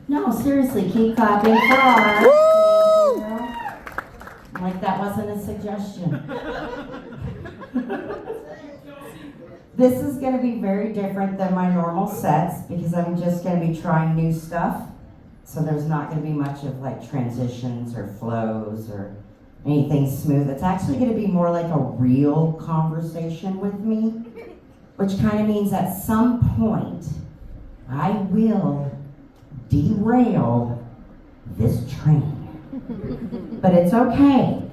No, seriously, keep clapping for ours. Woo! Like that wasn't a suggestion. This is going to be very different than my normal sets because I'm just going to be trying new stuff. So there's not going to be much of like transitions or flows or anything smooth. It's actually going to be more like a real conversation with me, which kind of means at some point I will derail this train. But it's okay.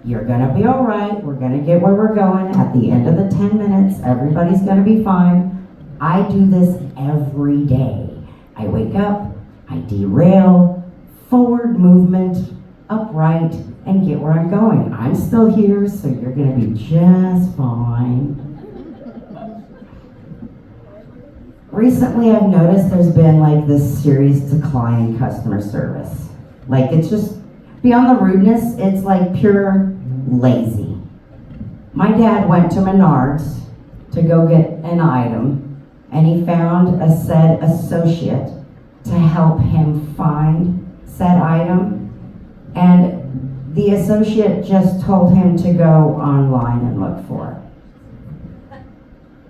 You're gonna be all right. We're gonna get where we're going. At the end of the 10 minutes, everybody's gonna be fine. I do this every day. I wake up, I derail, forward movement, upright, and get where I'm going. I'm still here, so you're gonna be just fine. Recently, I've noticed there's been like this serious decline in customer service. Like it's just, beyond the rudeness, it's like pure lazy. My dad went to Menards to go get an item, and he found a said associate to help him find said item, and the associate just told him to go online and look for it.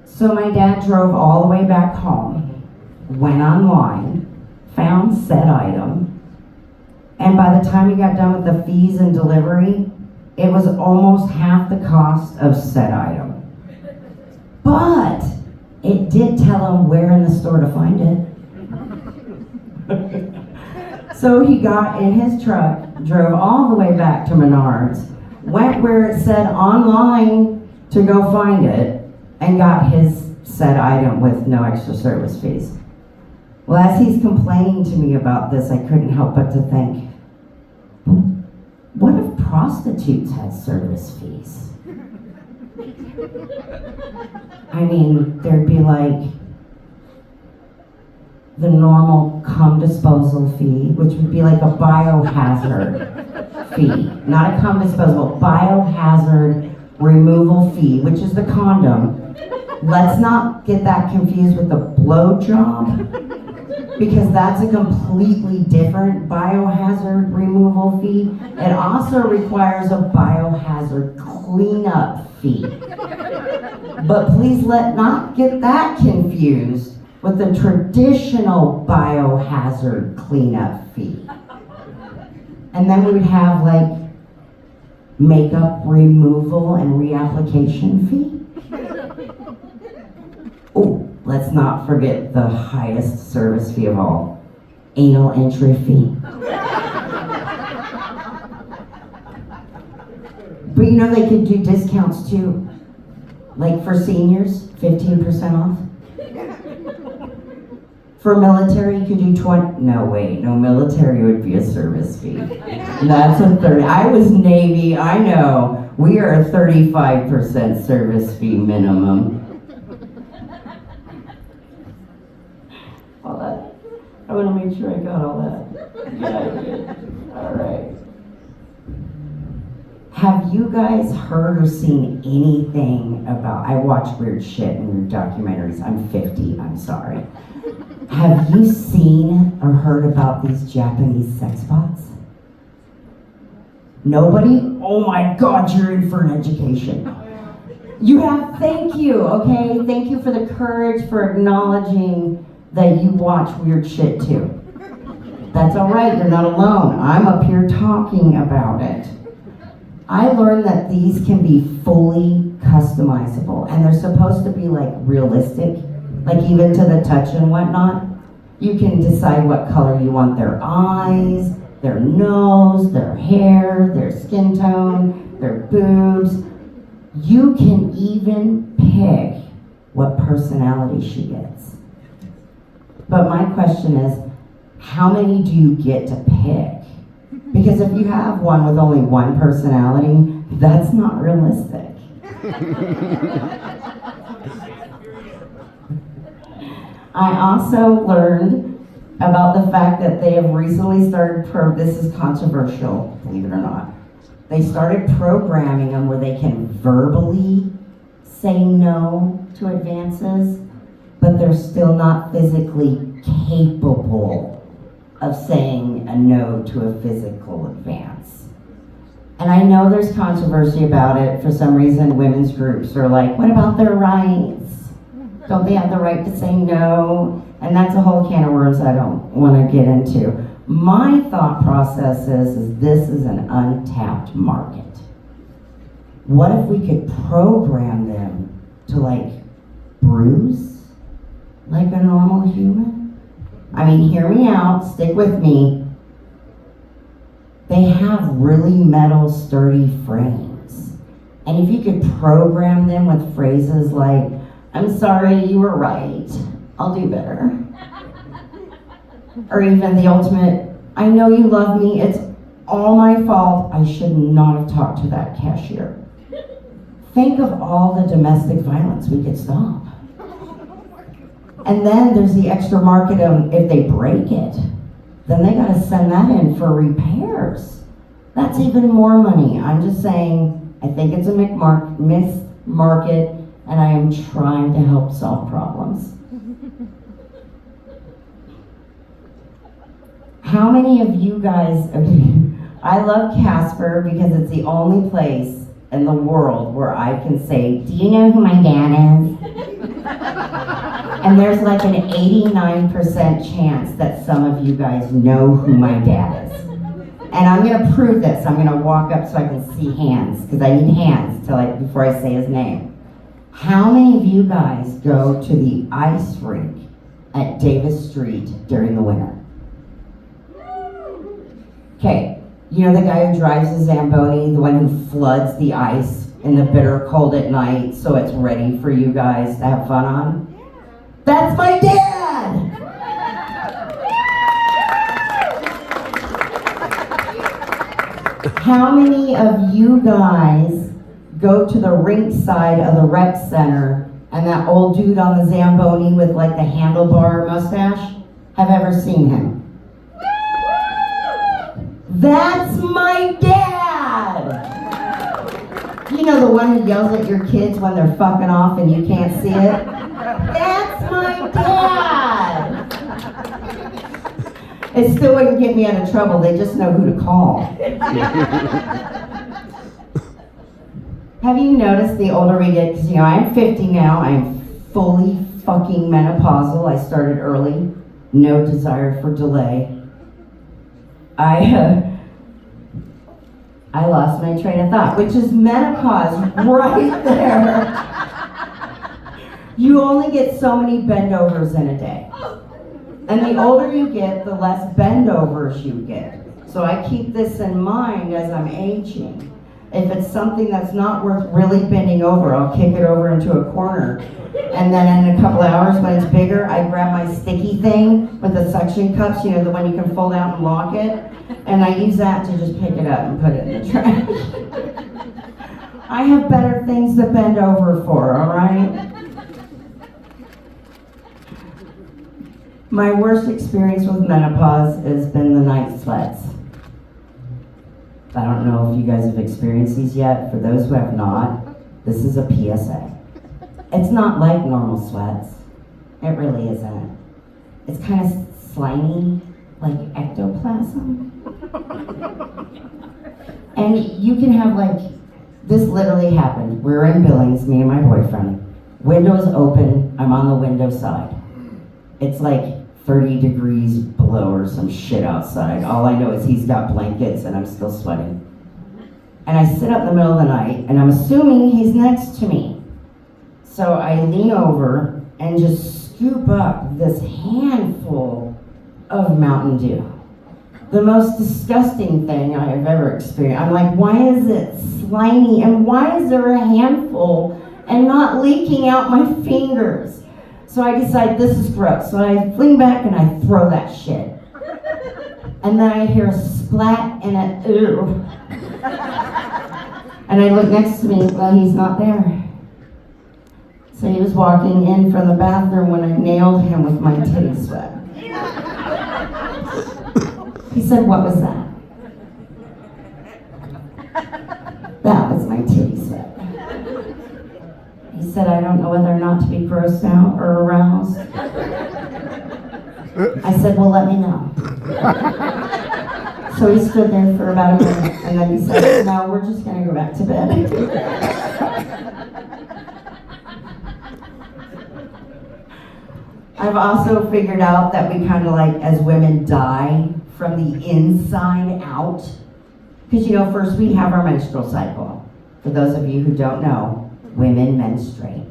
So my dad drove all the way back home, went online, found said item, and by the time he got done with the fees and delivery, it was almost half the cost of said item. But it did tell him where in the store to find it. So he got in his truck, drove all the way back to Menards, went where it said online to go find it, and got his said item with no extra service fees. Well, as he's complaining to me about this, I couldn't help but to think, what if prostitutes had service fees? I mean, there'd be like the normal cum disposal fee, which would be like a biohazard fee. Not a cum disposal, biohazard removal fee, which is the condom. Let's not get that confused with the blowjob, because that's a completely different biohazard removal fee. It also requires a biohazard cleanup fee. But please let not get that confused with the traditional biohazard cleanup fee. And then we would have like makeup removal and reapplication fee. Oh, let's not forget the highest service fee of all, anal entry fee. But you know they could do discounts too. Like for seniors, 15% off. For military, you could do 20, no wait, no, military would be a service fee. That's a 30, I was Navy, I know. We are a 35% service fee minimum. All that, I want to make sure I got all that. Yeah, I did. All right. Have you guys heard or seen anything about, I watch weird shit and weird documentaries. I'm 50, I'm sorry. Have you seen or heard about these Japanese sex bots? Nobody? Oh my God, you're in for an education. You have, thank you, okay? Thank you for the courage, for acknowledging that you watch weird shit too. That's all right, you're not alone. I'm up here talking about it. I learned that these can be fully customizable, and they're supposed to be like realistic, like even to the touch and whatnot. You can decide what color you want their eyes, their nose, their hair, their skin tone, their boobs. You can even pick what personality she gets. But my question is, how many do you get to pick? Because if you have one with only one personality, that's not realistic. I also learned about the fact that they have recently started, this is controversial, believe it or not. They started programming them where they can verbally say no to advances, but they're still not physically capable of saying a no to a physical advance. And I know there's controversy about it. For some reason, women's groups are like, what about their rights? Don't they have the right to say no? And that's a whole can of worms I don't want to get into. My thought process is this is an untapped market. What if we could program them to like bruise like a normal human? I mean, hear me out, stick with me. They have really metal, sturdy frames. And if you could program them with phrases like, I'm sorry, you were right, I'll do better. Or even the ultimate, I know you love me, it's all my fault, I should not have talked to that cashier. Think of all the domestic violence we could stop. And then there's the extra market of if they break it, then they gotta send that in for repairs. That's even more money. I'm just saying, I think it's a mixed market, and I am trying to help solve problems. How many of you guys, I love Casper because it's the only place in the world where I can say, do you know who my dad is? And there's like an 89% chance that some of you guys know who my dad is. And I'm gonna prove this. I'm gonna walk up so I can see hands, because I need hands before I say his name. How many of you guys go to the ice rink at Davis Street during the winter? Okay, you know the guy who drives the Zamboni, the one who floods the ice in the bitter cold at night so it's ready for you guys to have fun on? That's my dad! How many of you guys go to the rink side of the rec center and that old dude on the Zamboni with like the handlebar mustache have ever seen him? That's my dad! You know, the one who yells at your kids when they're fucking off and you can't see it? That's my dad! It still wouldn't get me out of trouble, they just know who to call. Have you noticed the older we get, because I'm 50 now, I'm fully fucking menopausal, I started early, no desire for delay. I lost my train of thought, which is menopause right there. You only get so many bendovers in a day. And the older you get, the less bendovers you get. So I keep this in mind as I'm aging. If it's something that's not worth really bending over, I'll kick it over into a corner. And then in a couple hours, when it's bigger, I grab my sticky thing with the suction cups, the one you can fold out and lock it. And I use that to just pick it up and put it in the trash. I have better things to bend over for, all right? My worst experience with menopause has been the night sweats. I don't know if you guys have experienced these yet. For those who have not, this is a PSA. It's not like normal sweats. It really isn't. It's kind of slimy, like ectoplasm. And you can have this literally happened. We're in Billings, me and my boyfriend. Windows open, I'm on the window side. It's like 30 degrees below or some shit outside. All I know is he's got blankets and I'm still sweating. And I sit up in the middle of the night and I'm assuming he's next to me. So I lean over and just scoop up this handful of Mountain Dew. The most disgusting thing I have ever experienced. I'm like, why is it slimy and why is there a handful and not leaking out my fingers? So I decide this is gross. So I fling back and I throw that shit. And then I hear a splat and a ew. And I look next to me, well, he's not there. So he was walking in from the bathroom when I nailed him with my titty sweat. He said, what was that? That was my titty sweat. He said, I don't know whether or not to be grossed out or aroused. I said, well, let me know. So he stood there for about a minute, and then he said, no, we're just gonna go back to bed. I've also figured out that we kind of like, as women, die from the inside out. Because, you know, first we have our menstrual cycle. For those of you who don't know, women menstruate.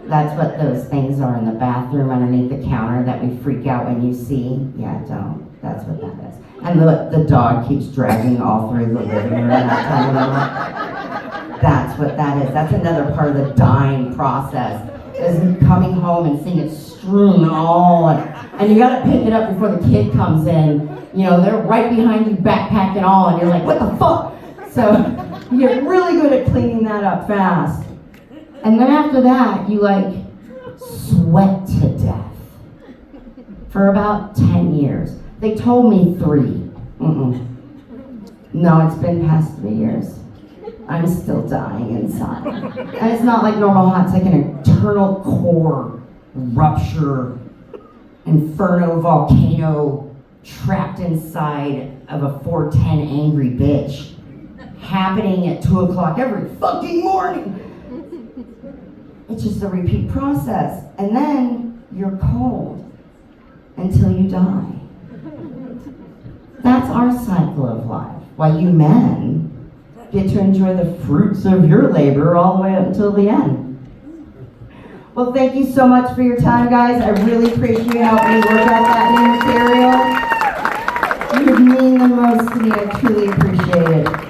That's what those things are in the bathroom underneath the counter that we freak out when you see. Yeah, don't. That's what that is. And the dog keeps dragging all through the living room. That's what that is. That's another part of the dying process. Is coming home and seeing it strewn all, and you gotta pick it up before the kid comes in. You know, they're right behind you, backpack and all, and you're like, what the fuck? So you get really good at cleaning that up fast. And then after that, you like sweat to death for about 10 years. They told me 3. No, it's been past 3 years. I'm still dying inside. And it's not like normal hot, it's like an internal core rupture, inferno volcano trapped inside of a 410 angry bitch, happening at 2 o'clock every fucking morning. It's just a repeat process. And then you're cold until you die. That's our cycle of life. While you men get to enjoy the fruits of your labor all the way up until the end. Well, thank you so much for your time, guys. I really appreciate you helping me work out that new material. You mean the most to me. I truly appreciate it.